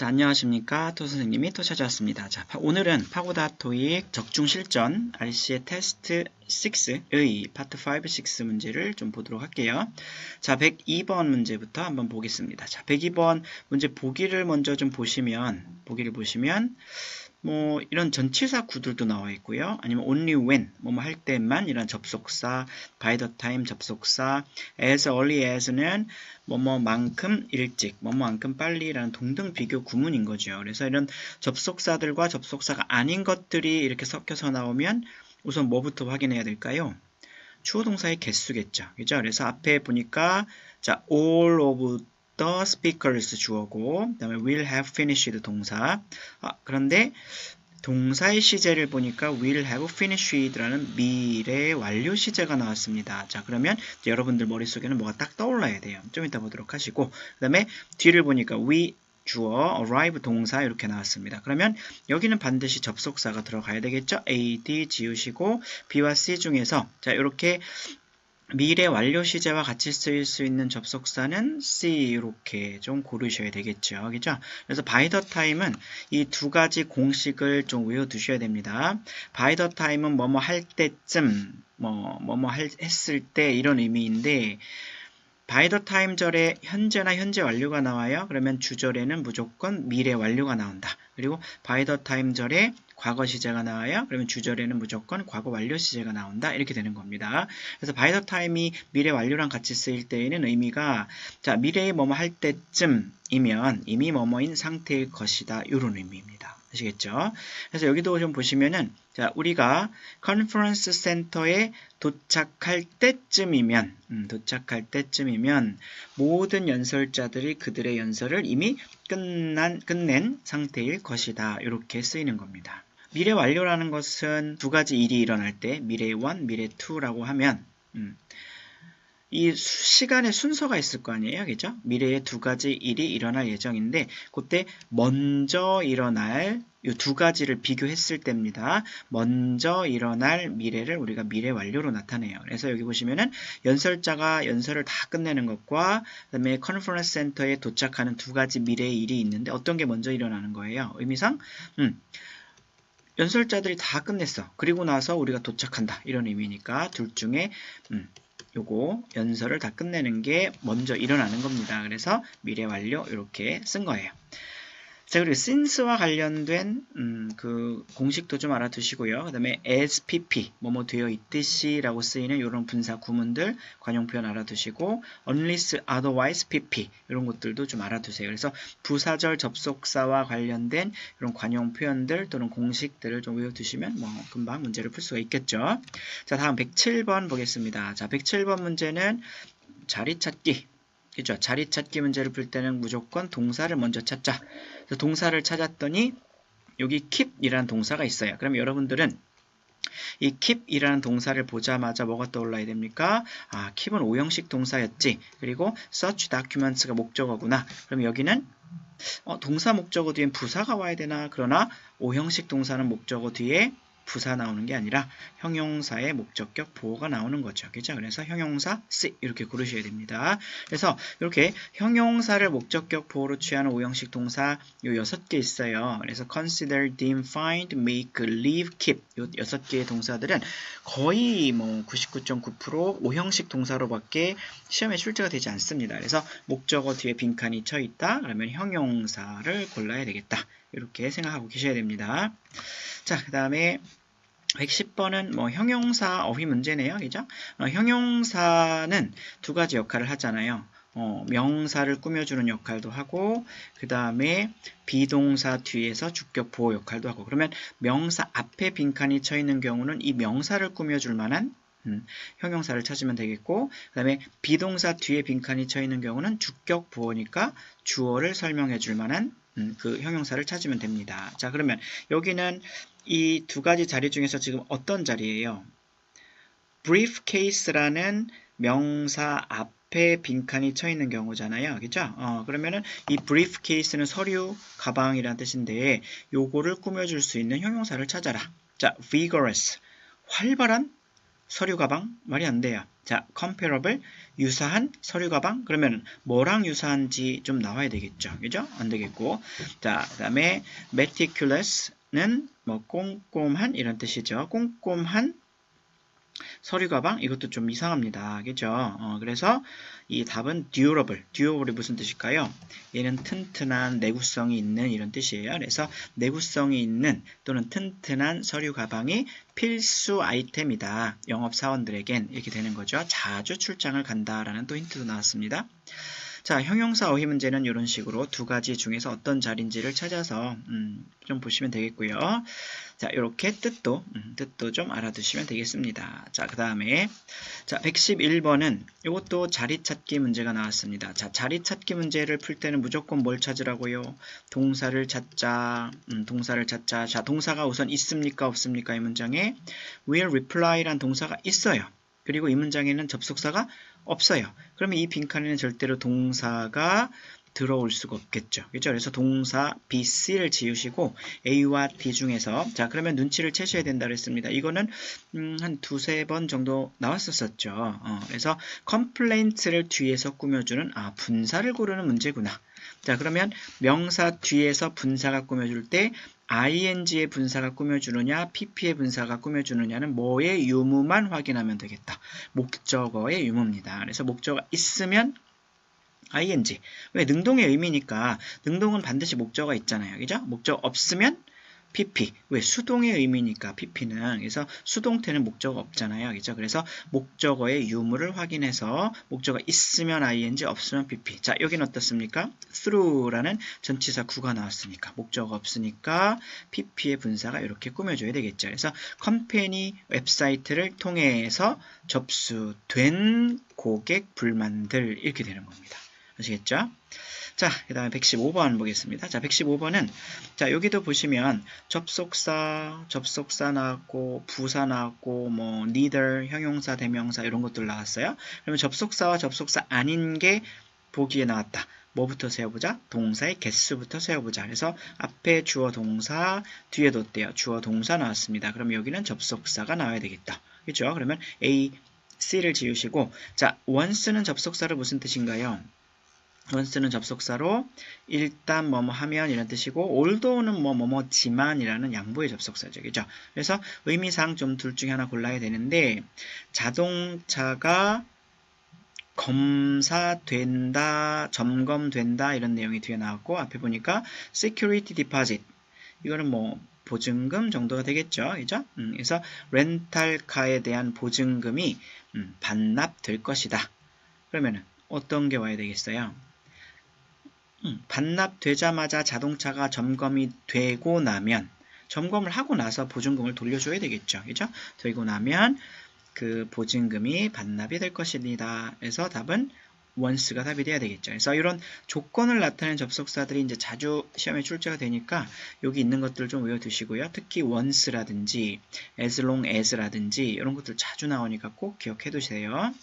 자, 안녕하십니까. 토 선생님이 또 찾아왔습니다. 자, 오늘은 파고다 토익 적중 실전 RC의 테스트 6의 파트 5, 6 문제를 좀 보도록 할게요. 자, 102번 문제부터 한번 보겠습니다. 자, 102번 문제 보기를 먼저 좀 보시면, 뭐 이런 전치사 구들도 나와 있고요. 아니면 only when, 뭐뭐 할 때만 이런 접속사, by the time 접속사, as early as는 뭐뭐만큼 일찍, 뭐뭐만큼 빨리라는 동등 비교 구문인 거죠. 그래서 이런 접속사들과 접속사가 아닌 것들이 이렇게 섞여서 나오면 우선 뭐부터 확인해야 될까요? 주어 동사의 개수겠죠. 그죠? 그래서 앞에 보니까 자, all of the speakers 주어고, 그 다음에 will have finished 동사. 그런데 동사의 시제를 보니까 will have finished라는 미래 완료 시제가 나왔습니다. 자, 그러면 여러분들 머릿속에는 뭐가 딱 떠올라야 돼요. 좀 이따 보도록 하시고, 그 다음에 뒤를 보니까 we 주어, arrive 동사 이렇게 나왔습니다. 그러면 여기는 반드시 접속사가 들어가야 되겠죠? A, D 지우시고 B와 C 중에서 자, 이렇게 미래 완료 시제와 같이 쓰일 수 있는 접속사는 C 이렇게 좀 고르셔야 되겠죠. 그죠? 그래서 by the time은 이 두 가지 공식을 좀 외워두셔야 됩니다. by the time은 뭐뭐 할 때쯤, 뭐뭐 했을 때 이런 의미인데 by the time 절에 현재나 현재 완료가 나와요. 그러면 주절에는 무조건 미래 완료가 나온다. 그리고 by the time 절에 과거 시제가 나와요. 그러면 주절에는 무조건 과거 완료 시제가 나온다. 이렇게 되는 겁니다. 그래서 by the time이 미래 완료랑 같이 쓰일 때에는 의미가 자, 미래에 뭐뭐 할 때쯤이면 이미 뭐뭐인 상태일 것이다. 이런 의미입니다. 아시겠죠? 그래서 여기도 좀 보시면은 자, 우리가 컨퍼런스 센터에 도착할 때쯤이면 모든 연설자들이 그들의 연설을 이미 끝낸 상태일 것이다. 이렇게 쓰이는 겁니다. 미래 완료라는 것은 두 가지 일이 일어날 때 미래 1, 미래 2라고 하면 이 시간의 순서가 있을 거 아니에요. 그죠? 미래에 두 가지 일이 일어날 예정인데 그때 먼저 일어날 이 두 가지를 비교했을 때입니다. 먼저 일어날 미래를 우리가 미래 완료로 나타내요. 그래서 여기 보시면은 연설자가 연설을 다 끝내는 것과 그다음에 컨퍼런스 센터에 도착하는 두 가지 미래의 일이 있는데 어떤 게 먼저 일어나는 거예요? 의미상 연설자들이 다 끝냈어. 그리고 나서 우리가 도착한다. 이런 의미니까 둘 중에 요거 연설을 다 끝내는 게 먼저 일어나는 겁니다. 그래서 미래 완료 이렇게 쓴 거예요. 자, 그리고 since와 관련된 그 공식도 좀 알아두시고요. 그 다음에 as pp 뭐뭐 되어 있듯이 라고 쓰이는 이런 분사 구문들 관용 표현 알아두시고 unless otherwise pp 이런 것들도 좀 알아두세요. 그래서 부사절 접속사와 관련된 이런 관용 표현들 또는 공식들을 좀 외워두시면 뭐 금방 문제를 풀 수가 있겠죠. 자, 다음 107번 보겠습니다. 자, 107번 문제는 자리 찾기. 그죠? 자리 찾기 문제를 풀 때는 무조건 동사를 먼저 찾자. 그래서 동사를 찾았더니 여기 keep이라는 동사가 있어요. 그럼 여러분들은 이 keep이라는 동사를 보자마자 뭐가 떠올라야 됩니까? keep은 5형식 동사였지. 그리고 search documents가 목적어구나. 그럼 여기는 동사 목적어 뒤엔 부사가 와야 되나? 그러나 5형식 동사는 목적어 뒤에 부사 나오는 게 아니라 형용사의 목적격 보호가 나오는 거죠. 그죠? 그래서 형용사 C 이렇게 고르셔야 됩니다. 그래서 이렇게 형용사를 목적격 보호로 취하는 5형식 동사 요 6개 있어요. 그래서 consider, deem, find, make, leave, keep 요 6개의 동사들은 거의 뭐 99.9% 5형식 동사로밖에 시험에 출제가 되지 않습니다. 그래서 목적어 뒤에 빈칸이 쳐 있다. 그러면 형용사를 골라야 되겠다. 이렇게 생각하고 계셔야 됩니다. 자, 그 다음에 110번은 뭐 형용사 어휘 문제네요. 그죠? 형용사는 두 가지 역할을 하잖아요. 명사를 꾸며주는 역할도 하고 그 다음에 비동사 뒤에서 주격 보호 역할도 하고 그러면 명사 앞에 빈칸이 쳐 있는 경우는 이 명사를 꾸며줄 만한 형용사를 찾으면 되겠고 그 다음에 비동사 뒤에 빈칸이 쳐 있는 경우는 주격 보호니까 주어를 설명해 줄 만한 그 형용사를 찾으면 됩니다. 자, 그러면 여기는 이 두 가지 자리 중에서 지금 어떤 자리예요? briefcase라는 명사 앞에 빈칸이 쳐 있는 경우잖아요. 그죠? 그러면은 이 briefcase는 서류 가방이라는 뜻인데 요거를 꾸며줄 수 있는 형용사를 찾아라. 자, vigorous 활발한 서류 가방 말이 안 돼요. 자, comparable, 유사한 서류 가방. 그러면 뭐랑 유사한지 좀 나와야 되겠죠. 그죠? 안 되겠고. 자, 그 다음에 meticulous는 뭐 꼼꼼한 이런 뜻이죠. 꼼꼼한 서류 가방. 이것도 좀 이상합니다. 그죠? 그래서 이 답은 durable. durable이 무슨 뜻일까요? 얘는 튼튼한 내구성이 있는 이런 뜻이에요. 그래서 내구성이 있는 또는 튼튼한 서류 가방이 필수 아이템이다. 영업사원들에겐 이렇게 되는 거죠. 자주 출장을 간다라는 또 힌트도 나왔습니다. 자, 형용사 어휘 문제는 이런 식으로 두 가지 중에서 어떤 자리인지를 찾아서 좀 보시면 되겠고요. 자, 이렇게 뜻도 좀 알아두시면 되겠습니다. 자, 그 다음에 자, 111번은 이것도 자리 찾기 문제가 나왔습니다. 자, 자리 찾기 문제를 풀 때는 무조건 뭘 찾으라고요? 동사를 찾자. 동사를 찾자. 자, 동사가 우선 있습니까? 없습니까? 이 문장에 will reply란 동사가 있어요. 그리고 이 문장에는 접속사가 없어요. 그러면 이 빈칸에는 절대로 동사가 들어올 수가 없겠죠. 그렇죠? 그래서 동사 B, C를 지우시고 A와 D 중에서 자, 그러면 눈치를 채셔야 된다 그랬습니다. 이거는 한 두세 번 정도 나왔었죠. 그래서 complaint를 뒤에서 꾸며주는 분사를 고르는 문제구나. 자, 그러면 명사 뒤에서 분사가 꾸며줄 때 ing의 분사가 꾸며주느냐, pp의 분사가 꾸며주느냐는 뭐의 유무만 확인하면 되겠다. 목적어의 유무입니다. 그래서 목적어가 있으면 ing. 왜? 능동의 의미니까 능동은 반드시 목적어가 있잖아요. 그죠? 목적어 없으면 pp. 왜? 수동의 의미니까 pp는. 그래서 수동태는 목적어 없잖아요. 그죠? 그래서 목적어의 유무를 확인해서 목적어 있으면 ing, 없으면 pp. 자, 여기는 어떻습니까? through라는 전치사 구가 나왔으니까 목적어 없으니까 pp의 분사가 이렇게 꾸며줘야 되겠죠. 그래서 컴퍼니 웹사이트를 통해서 접수된 고객 불만들 이렇게 되는 겁니다. 아시겠죠? 자, 그 다음에 115번 보겠습니다. 자, 115번은, 자, 여기도 보시면 접속사 나왔고, 부사 나왔고, 뭐, neither, 형용사, 대명사, 이런 것들 나왔어요. 그러면 접속사와 접속사 아닌 게 보기에 나왔다. 뭐부터 세워보자? 동사의 개수부터 세워보자. 그래서 앞에 주어 동사, 뒤에도 어때요? 주어 동사 나왔습니다. 그럼 여기는 접속사가 나와야 되겠다. 그렇죠? 그러면 A, C를 지우시고, 자, once는 접속사로 무슨 뜻인가요? once는 접속사로 일단 뭐뭐 하면 이런 뜻이고 although는 뭐뭐지만이라는 양보의 접속사죠. 그죠? 그래서 의미상 좀 둘 중에 하나 골라야 되는데 자동차가 검사된다, 점검된다 이런 내용이 뒤에 나왔고 앞에 보니까 security deposit 이거는 뭐 보증금 정도가 되겠죠. 그죠? 그래서 렌탈카에 대한 보증금이 반납될 것이다. 그러면은 어떤 게 와야 되겠어요? 반납되자마자 자동차가 점검이 되고 나면 점검을 하고 나서 보증금을 돌려줘야 되겠죠. 그죠? 되고 나면 그 보증금이 반납이 될 것입니다. 그래서 답은 once가 답이 돼야 되겠죠. 그래서 이런 조건을 나타내는 접속사들이 이제 자주 시험에 출제가 되니까 여기 있는 것들 좀 외워두시고요. 특히 once라든지 as long as라든지 이런 것들 자주 나오니까 꼭 기억해 두세요.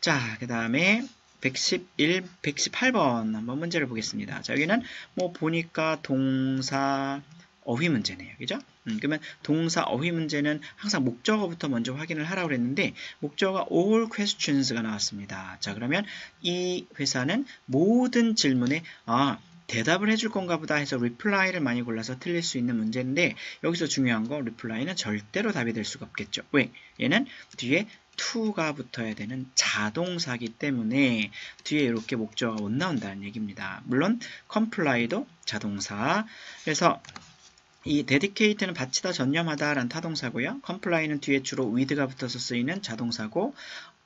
자, 그 다음에 118번 한번 문제를 보겠습니다. 자, 여기는 뭐 보니까 동사 어휘 문제네요. 그죠? 그러면 동사 어휘 문제는 항상 목적어부터 먼저 확인을 하라고 그랬는데 목적어가 all questions가 나왔습니다. 자, 그러면 이 회사는 모든 질문에 대답을 해줄 건가 보다 해서 reply를 많이 골라서 틀릴 수 있는 문제인데 여기서 중요한 거 reply는 절대로 답이 될 수가 없겠죠. 왜? 얘는 뒤에 to가 붙어야 되는 자동사기 때문에 뒤에 이렇게 목적어가 못 나온다는 얘기입니다. 물론 comply도 자동사. 그래서 이 dedicate는 바치다, 전념하다 라는 타동사고요. comply는 뒤에 주로 with가 붙어서 쓰이는 자동사고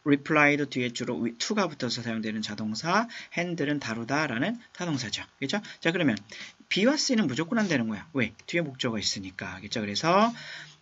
reply도 뒤에 주로 to가 붙어서 사용되는 자동사, handle은 다루다 라는 타동사죠. 그렇죠? 자, 그러면 B와 C는 무조건 안 되는 거야. 왜? 뒤에 목적어가 있으니까. 그렇죠? 그래서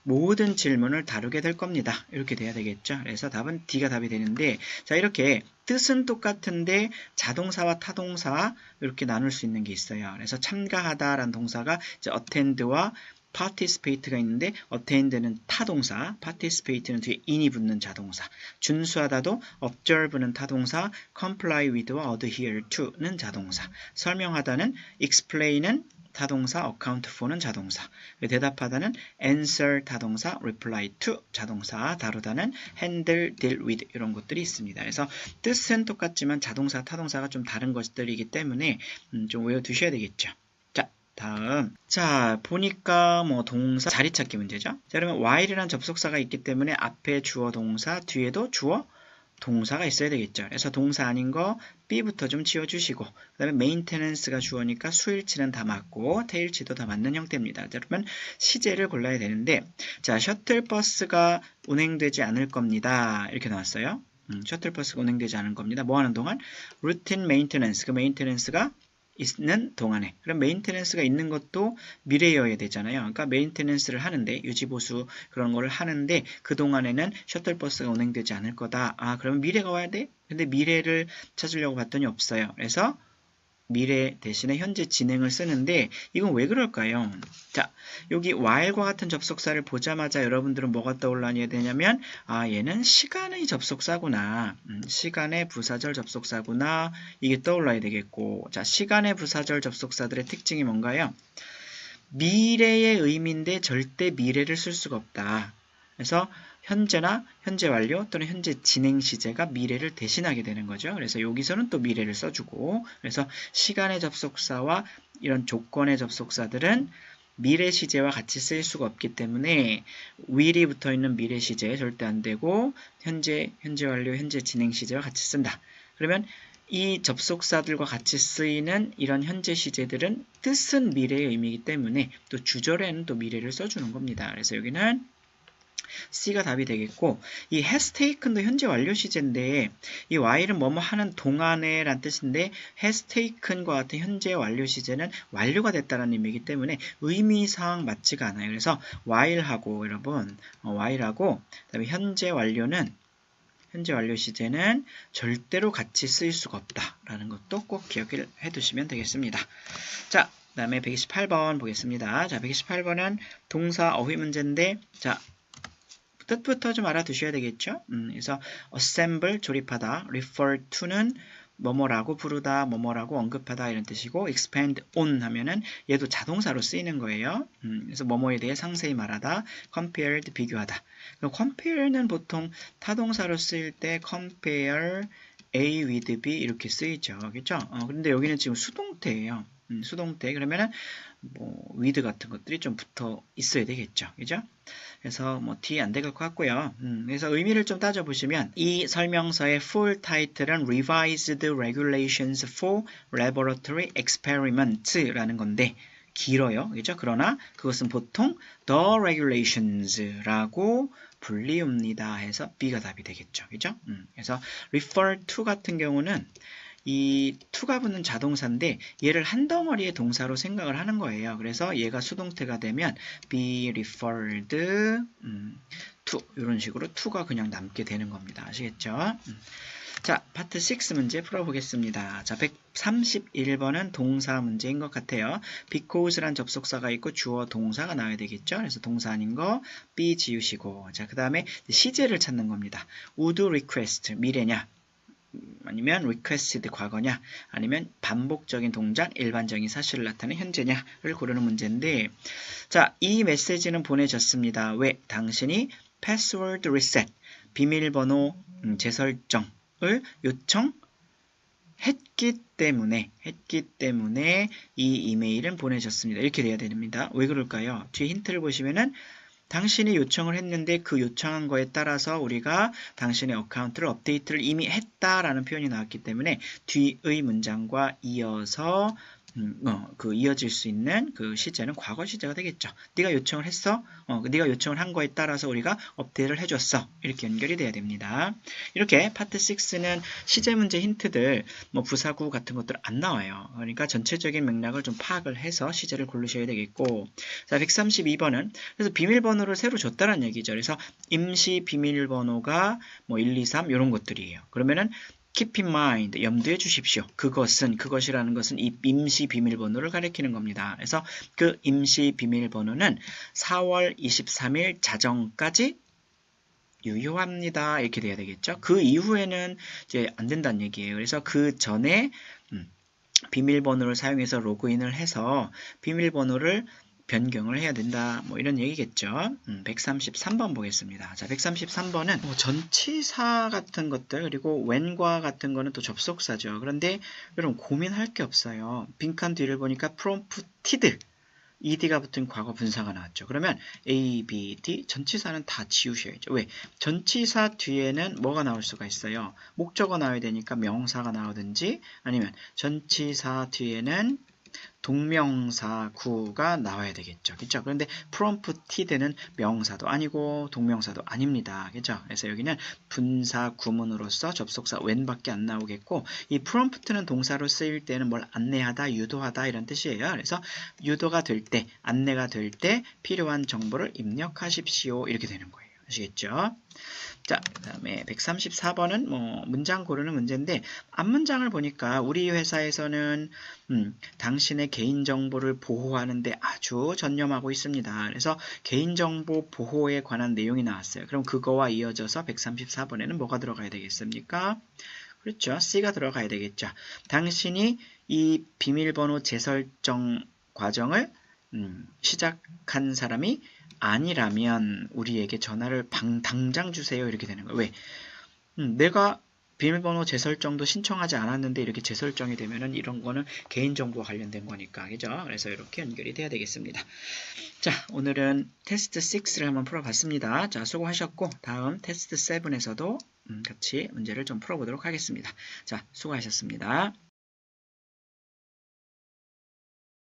모든 질문을 다루게 될 겁니다. 이렇게 돼야 되겠죠. 그래서 답은 D가 답이 되는데 자, 이렇게 뜻은 똑같은데 자동사와 타동사 이렇게 나눌 수 있는 게 있어요. 그래서 참가하다라는 동사가 이제 attend와 participate가 있는데 attend는 타동사, participate는 뒤에 in이 붙는 자동사, 준수하다도 observe는 타동사, comply with와 adhere to는 자동사, 설명하다는 explain은 타동사, account for는 자동사, 대답하다는 answer 타동사, reply to 자동사, 다루다는 handle, deal with 이런 것들이 있습니다. 그래서 뜻은 똑같지만 자동사, 타동사가 좀 다른 것들이기 때문에 좀 외워두셔야 되겠죠. 자, 다음. 자, 보니까 뭐 동사 자리 찾기 문제죠. 자, 그러면 while이라는 접속사가 있기 때문에 앞에 주어 동사, 뒤에도 주어 동사가 있어야 되겠죠. 그래서 동사 아닌 거 B부터 좀 지워주시고 그 다음에 maintenance가 주어니까 수일치는 다 맞고 태일치도 다 맞는 형태입니다. 자, 그러면 시제를 골라야 되는데 자, 셔틀버스가 운행되지 않을 겁니다. 이렇게 나왔어요. 셔틀버스가 운행되지 않을 겁니다. 뭐 하는 동안? routine maintenance, 그 maintenance가 있는 동안에. 그럼 메인테넌스가 있는 것도 미래여야 되잖아요. 그러니까 메인테넌스를 하는데 유지보수 그런 거를 하는데 그 동안에는 셔틀버스가 운행되지 않을 거다. 아, 그러면 미래가 와야 돼? 근데 미래를 찾으려고 봤더니 없어요. 그래서 미래 대신에 현재 진행을 쓰는데 이건 왜 그럴까요? 자, 여기 while과 같은 접속사를 보자마자 여러분들은 뭐가 떠올라야 되냐면 아, 얘는 시간의 접속사구나. 시간의 부사절 접속사구나. 이게 떠올라야 되겠고 자, 시간의 부사절 접속사들의 특징이 뭔가요? 미래의 의미인데 절대 미래를 쓸 수가 없다. 그래서 현재나 현재 완료 또는 현재 진행 시제가 미래를 대신하게 되는 거죠. 그래서 여기서는 또 미래를 써주고 그래서 시간의 접속사와 이런 조건의 접속사들은 미래 시제와 같이 쓰일 수가 없기 때문에 will이 붙어있는 미래 시제 절대 안 되고 현재 완료, 현재 진행 시제와 같이 쓴다. 그러면 이 접속사들과 같이 쓰이는 이런 현재 시제들은 뜻은 미래의 의미이기 때문에 또 주절에는 또 미래를 써주는 겁니다. 그래서 여기는 C가 답이 되겠고 이 has taken도 현재 완료 시제인데 이 while은 뭐뭐 하는 동안에 란 뜻인데 has taken과 같은 현재 완료 시제는 완료가 됐다는 의미이기 때문에 의미상 맞지가 않아요. 그래서 while하고 여러분 while하고 그다음에 현재 완료 시제는 절대로 같이 쓰일 수가 없다라는 것도 꼭 기억을 해두시면 되겠습니다. 자, 그 다음에 128번 보겠습니다. 자, 128번은 동사 어휘 문제인데 자, 뜻부터 좀 알아두셔야 되겠죠? 그래서 assemble, 조립하다, refer to는 뭐뭐라고 부르다, 뭐뭐라고 언급하다 이런 뜻이고 expand on 하면은 얘도 자동사로 쓰이는 거예요. 그래서 뭐뭐에 대해 상세히 말하다, compared, 비교하다. compare는 보통 타동사로 쓰일 때 compare A with B 이렇게 쓰이죠. 그렇죠? 그런데 여기는 지금 수동태예요. 수동태 그러면은 뭐 with 같은 것들이 좀 붙어 있어야 되겠죠. 그죠? 그래서 뭐 D 안 될 것 같고요. 그래서 의미를 좀 따져보시면 이 설명서의 full title은 Revised Regulations for Laboratory Experiments라는 건데 길어요. 그죠? 그러나 그것은 보통 The Regulations라고 불리웁니다. 해서 B가 답이 되겠죠. 그죠? 그래서 refer to 같은 경우는 이 to가 붙는 자동사인데 얘를 한 덩어리의 동사로 생각을 하는 거예요. 그래서 얘가 수동태가 되면 be referred to 이런 식으로 to가 그냥 남게 되는 겁니다. 아시겠죠? 자, 파트 6 문제 풀어보겠습니다. 자, 131번은 동사 문제인 것 같아요. because란 접속사가 있고 주어 동사가 나와야 되겠죠. 그래서 동사 아닌 거 be 지우시고 자, 그 다음에 시제를 찾는 겁니다. would request 미래냐 아니면 requested 과거냐 아니면 반복적인 동작 일반적인 사실을 나타내는 현재냐를 고르는 문제인데 자, 이 메시지는 보내졌습니다. 왜? 당신이 password reset 비밀번호 재설정을 요청했기 때문에 이 이메일은 보내졌습니다. 이렇게 돼야 됩니다. 왜 그럴까요? 뒤에 힌트를 보시면은 당신이 요청을 했는데 그 요청한 거에 따라서 우리가 당신의 어카운트를 업데이트를 이미 했다라는 표현이 나왔기 때문에 뒤의 문장과 이어서 이어질 수 있는 그 시제는 과거 시제가 되겠죠. 네가 요청을 했어. 네가 요청을 한 거에 따라서 우리가 업데이트를 해줬어. 이렇게 연결이 돼야 됩니다. 이렇게 파트 6는 시제 문제 힌트들, 뭐 부사구 같은 것들 안 나와요. 그러니까 전체적인 맥락을 좀 파악을 해서 시제를 고르셔야 되겠고, 자 132번은 그래서 비밀번호를 새로 줬다는 얘기죠. 그래서 임시 비밀번호가 뭐 1, 2, 3 이런 것들이에요. 그러면은 keep in mind, 염두해 주십시오. 그것이라는 것은 이 임시 비밀번호를 가리키는 겁니다. 그래서 그 임시 비밀번호는 4월 23일 자정까지 유효합니다. 이렇게 돼야 되겠죠. 그 이후에는 이제 안 된다는 얘기예요. 그래서 그 전에 비밀번호를 사용해서 로그인을 해서 비밀번호를 변경을 해야 된다. 뭐 이런 얘기겠죠. 133번 보겠습니다. 자, 133번은 뭐 전치사 같은 것들 그리고 when과 같은 거는 또 접속사죠. 그런데 여러분 고민할 게 없어요. 빈칸 뒤를 보니까 prompted ed가 붙은 과거 분사가 나왔죠. 그러면 A, B, D 전치사는 다 지우셔야죠. 왜? 전치사 뒤에는 뭐가 나올 수가 있어요. 목적어 나와야 되니까 명사가 나오든지 아니면 전치사 뒤에는 동명사 구가 나와야 되겠죠. 그렇죠? 그런데 prompted는 명사도 아니고 동명사도 아닙니다. 그렇죠? 그래서 여기는 분사 구문으로서 접속사 when밖에 안 나오겠고 이 prompt는 동사로 쓰일 때는 뭘 안내하다, 유도하다 이런 뜻이에요. 그래서 유도가 될 때, 안내가 될 때 필요한 정보를 입력하십시오. 이렇게 되는 거예요. 아시겠죠? 자, 그 다음에 134번은 뭐 문장 고르는 문제인데 앞문장을 보니까 우리 회사에서는 당신의 개인정보를 보호하는 데 아주 전념하고 있습니다. 그래서 개인정보 보호에 관한 내용이 나왔어요. 그럼 그거와 이어져서 134번에는 뭐가 들어가야 되겠습니까? 그렇죠. C가 들어가야 되겠죠. 당신이 이 비밀번호 재설정 과정을 시작한 사람이 아니라면 우리에게 전화를 당장 주세요. 이렇게 되는 거예요. 왜? 내가 비밀번호 재설정도 신청하지 않았는데 이렇게 재설정이 되면은 이런 거는 개인정보와 관련된 거니까. 그죠? 그래서 이렇게 연결이 돼야 되겠습니다. 자, 오늘은 테스트 6를 한번 풀어봤습니다. 자, 수고하셨고 다음 테스트 7에서도 같이 문제를 좀 풀어보도록 하겠습니다. 자, 수고하셨습니다.